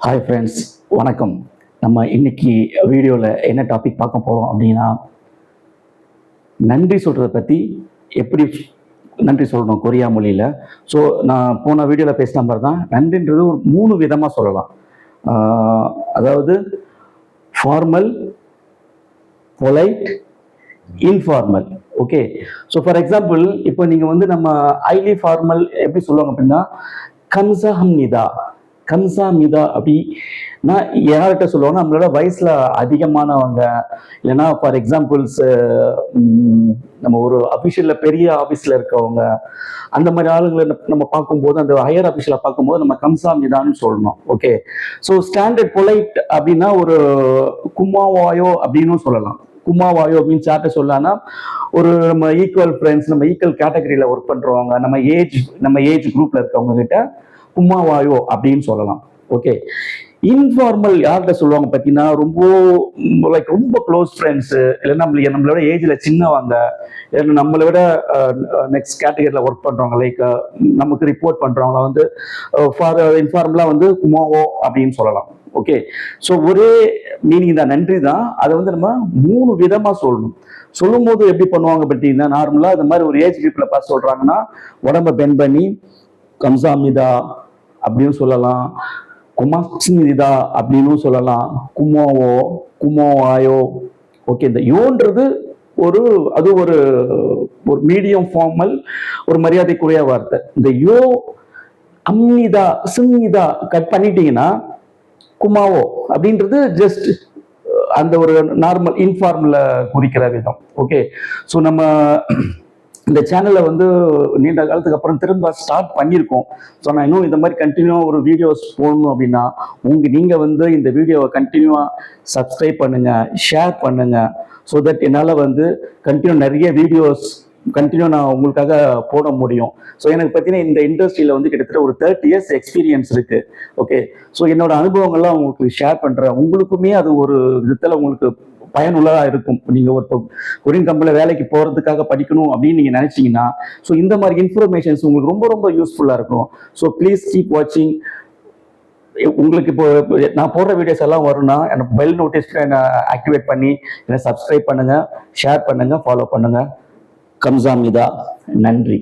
Hi friends, வணக்கம். நம்ம இன்னைக்கு வீடியோவில் என்ன டாபிக் பார்க்க போகிறோம் அப்படின்னா, நன்றி சொல்கிறத பற்றி எப்படி நன்றி சொல்லணும் கொரியா மொழியில். ஸோ நான் போன வீடியோவில் பேசின மாதிரி தான், நன்றின்றது ஒரு 3 விதமாக சொல்லலாம். அதாவது formal, polite, informal. Okay. So for example, இப்போ நீங்கள் வந்து நம்ம ஹைலி ஃபார்மல் எப்படி சொல்லுவாங்க அப்படின்னா, கம்சஹம்னிதா கம்சாமிதா அப்படின்னா யார்கிட்ட சொல்லுவாங்க, நம்மளோட வயசுல அதிகமானவங்க, இல்லைன்னா ஃபார் எக்ஸாம்பிள்ஸ் நம்ம ஒரு அஃபிஷியல்ல பெரிய ஆஃபீஸில் இருக்கவங்க, அந்த மாதிரி ஆளுங்களை நம்ம பார்க்கும்போது, அந்த ஹையர் ஆஃபீஸில் பார்க்கும்போது நம்ம கம்சாமிதான்னு சொல்லணும். ஓகே. ஸோ ஸ்டாண்டர்ட் பொலைட் அப்படின்னா ஒரு குமாவாயோ அப்படின்னு சொல்லலாம். குமாவாயோ அப்படின்னு சார்ட்ட சொல்லலாம்னா, ஒரு நம்ம ஈக்குவல் ஃப்ரெண்ட்ஸ், நம்ம ஈக்குவல் கேட்டகரியில் ஒர்க் பண்ணுறவங்க, நம்ம ஏஜ் குரூப்ல இருக்கவங்க கிட்ட குமாவாயோ அப்படின்னு சொல்லலாம். ஓகே. இன்ஃபார்மல் யார்கிட்ட சொல்லுவாங்க பார்த்தீங்கன்னா, ரொம்ப க்ளோஸ் ஃப்ரெண்ட்ஸ், இல்லைன்னா நம்மளோட ஏஜ்ல சின்னவங்க, இல்லை நம்மளை விட நெக்ஸ்ட் கேட்டகரியில் ஒர்க் பண்றவங்க, லைக் நமக்கு ரிப்போர்ட் பண்றவங்க வந்து இன்ஃபார்மலா வந்து குமாவோ அப்படின்னு சொல்லலாம். ஓகே. ஸோ ஒரே மீனிங் தான், நன்றி தான். அதை வந்து நம்ம 3 விதமா சொல்லணும். சொல்லும் போது எப்படி பண்ணுவாங்க பார்த்தீங்கன்னா, நார்மலா இந்த மாதிரி ஒரு ஏஜ் குரூப்ல பார்த்து சொல்றாங்கன்னா, உடம்ப பெண்ட் பண்ணி கம்சாமிதா அப்படின்னு சொல்லலாம், குமாஸ்மிதா அப்படின்னு சொல்லலாம், குமோவோ, குமோவாயோ. ஓகே. இந்த யோன்றது அது ஒரு மீடியம் ஃபார்மல், ஒரு மரியாதைக்குரிய வார்த்தை. இந்த யோ அம்னிதா சிம்னிதா கட் பண்ணிட்டீங்கன்னா குமாவோ அப்படின்றது ஜஸ்ட் அந்த ஒரு நார்மல் இன்ஃபார்மல குறிக்கிற விதம். ஓகே. ஸோ நம்ம இந்த சேனலை வந்து நீண்ட காலத்துக்கு அப்புறம் திரும்ப ஸ்டார்ட் பண்ணியிருக்கோம். ஸோ நான் இன்னும் இந்த மாதிரி கண்டினியூவாக ஒரு வீடியோஸ் போடணும் அப்படின்னா, நீங்கள் வந்து இந்த வீடியோவை கண்டினியூவாக சப்ஸ்கிரைப் பண்ணுங்க, ஷேர் பண்ணுங்க. ஸோ தட் என்னால் வந்து நிறைய வீடியோஸ் நான் உங்களுக்காக போட முடியும். ஸோ எனக்கு பார்த்தீங்கன்னா இந்த இண்டஸ்ட்ரியில் வந்து கிட்டத்தட்ட ஒரு 30 years எக்ஸ்பீரியன்ஸ் இருக்கு. ஓகே. ஸோ என்னோட அனுபவங்கள்லாம் உங்களுக்கு ஷேர் பண்ணுறேன். உங்களுக்குமே அது ஒரு விதத்தில் உங்களுக்கு பயனுள்ளதாக இருக்கும். நீங்கள் ஒரு கொரியன் கம்பெனியில் வேலைக்கு போகிறதுக்காக படிக்கணும் அப்படின்னு நீங்கள் நினைச்சீங்கன்னா, ஸோ இந்த மாதிரி இன்ஃபர்மேஷன்ஸ் உங்களுக்கு ரொம்ப ரொம்ப யூஸ்ஃபுல்லாக இருக்கும். ஸோ ப்ளீஸ் கீப் வாட்சிங். உங்களுக்கு இப்போ நான் போடுற வீடியோஸ் எல்லாம் வரும்னா, எனக்கு பெல் நோட்டிஃபிகேஷன் ஆக்டிவேட் பண்ணி என்னை சப்ஸ்கிரைப் பண்ணுங்க, ஷேர் பண்ணுங்க, ஃபாலோ பண்ணுங்க. கம்சாமிதா. நன்றி.